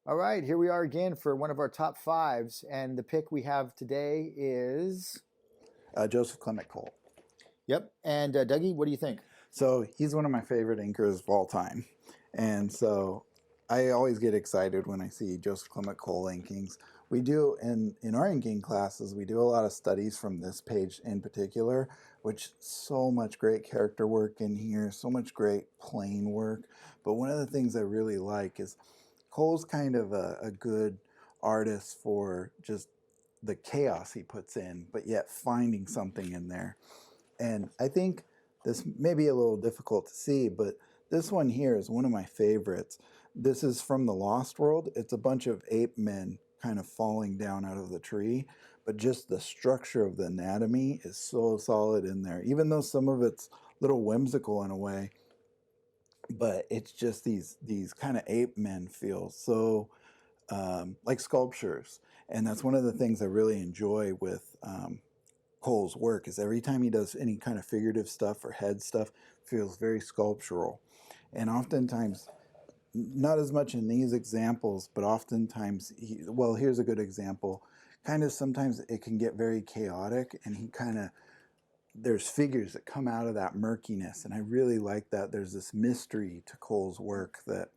All right, here we are again for one of our top fives, and the pick we have today is Joseph Clement Coll. Yep. And Dougie, what do you think? So he's one of my favorite inkers of all time. And so I always get excited when I see Joseph Clement Coll inkings. We do, in our inking classes, we do a lot of studies from this page in particular, which so much great character work in here, so much great plain work. But one of the things I really like is Cole's kind of a good artist for just the chaos he puts in, but yet finding something in there. And I think this may be a little difficult to see, but this one here is one of my favorites. This is from the Lost World. It's a bunch of ape men kind of falling down out of the tree, but just the structure of the anatomy is so solid in there, even though some of it's a little whimsical in a way. But it's just these kind of ape men feel so like sculptures. And that's one of the things I really enjoy with Cole's work, is every time he does any kind of figurative stuff or head stuff, feels very sculptural. And oftentimes, not as much in these examples, but oftentimes, well, here's a good example. Kind of sometimes it can get very chaotic, and he kind of, there's figures that come out of that murkiness, and I really like that. There's this mystery to Cole's work that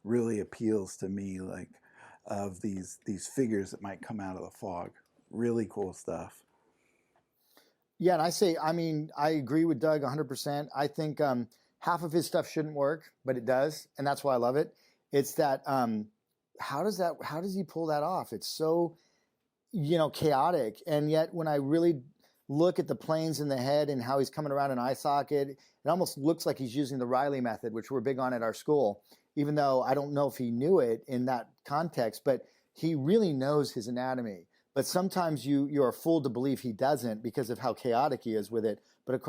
really appeals to me, like of these figures that might come out of the fog. Really cool stuff. Yeah, and I agree with Doug 100%. I think half of his stuff shouldn't work, but it does, and that's why I love it. It's that how does he pull that off? It's so, chaotic, and yet when I really look at the planes in the head and how he's coming around an eye socket, it almost looks like he's using the Riley method, which we're big on at our school, even though I don't know if he knew it in that context, but he really knows his anatomy. But sometimes you are fooled to believe he doesn't because of how chaotic he is with it. But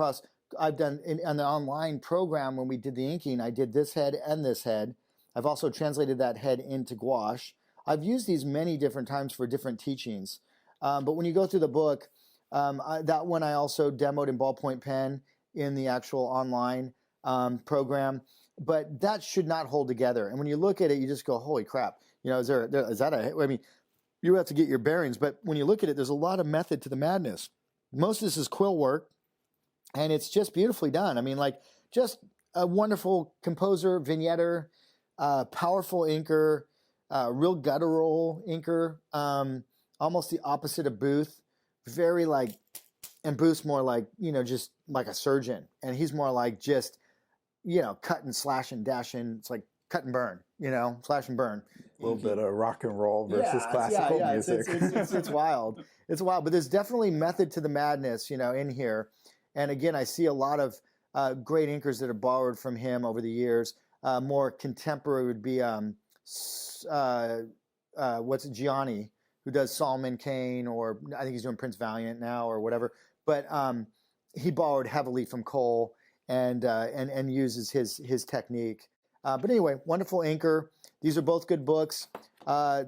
I've done on the online program when we did the inking, I did this head and this head. I've also translated that head into gouache. I've used these many different times for different teachings. But when you go through the book, that one I also demoed in ballpoint pen in the actual online program. But that should not hold together. And when you look at it, you just go, holy crap. Is that I mean, you have to get your bearings, but when you look at it, there's a lot of method to the madness. Most of this is quill work, and it's just beautifully done. I mean, like, just a wonderful composer, vignetter, powerful inker, real guttural inker, almost the opposite of Booth. Very and Booth's more like, just like a surgeon, and he's more like just, cut and slash and dash and it's like cut and burn, slash and burn. A little bit of rock and roll versus classical music. It's wild. It's wild, but there's definitely method to the madness, in here. And again, I see a lot of great inkers that have borrowed from him over the years. More contemporary would be Gianni, who does Solomon Kane, or I think he's doing Prince Valiant now or whatever. But he borrowed heavily from Coll and uses his technique. But anyway, wonderful inker. These are both good books.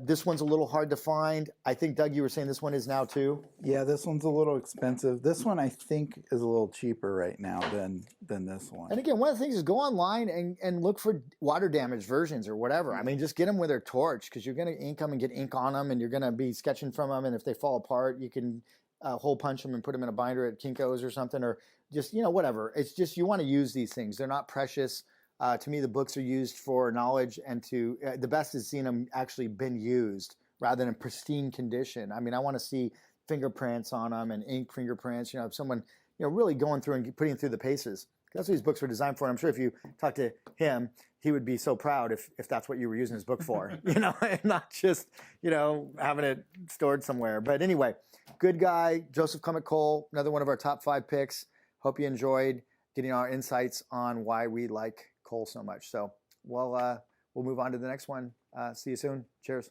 This one's a little hard to find. I think, Doug, you were saying this one is now too? Yeah, this one's a little expensive. This one I think is a little cheaper right now than this one. And again, one of the things is go online and look for water damage versions or whatever. I mean, just get them with their torch, because you're going to ink them and get ink on them, and you're going to be sketching from them. And if they fall apart, you can hole punch them and put them in a binder at Kinko's or something, or just, whatever. It's just, you want to use these things. They're not precious. To me, the books are used for knowledge, and the best is seeing them actually been used rather than in pristine condition. I mean, I want to see fingerprints on them and ink fingerprints. If someone, really going through and putting through the paces. That's what these books were designed for. And I'm sure if you talk to him, he would be so proud if that's what you were using his book for, and not just, having it stored somewhere. But anyway, good guy, Joseph Clement Coll, another one of our top 5 picks. Hope you enjoyed getting our insights on why we like Coll so much. So we'll move on to the next one. See you soon. Cheers.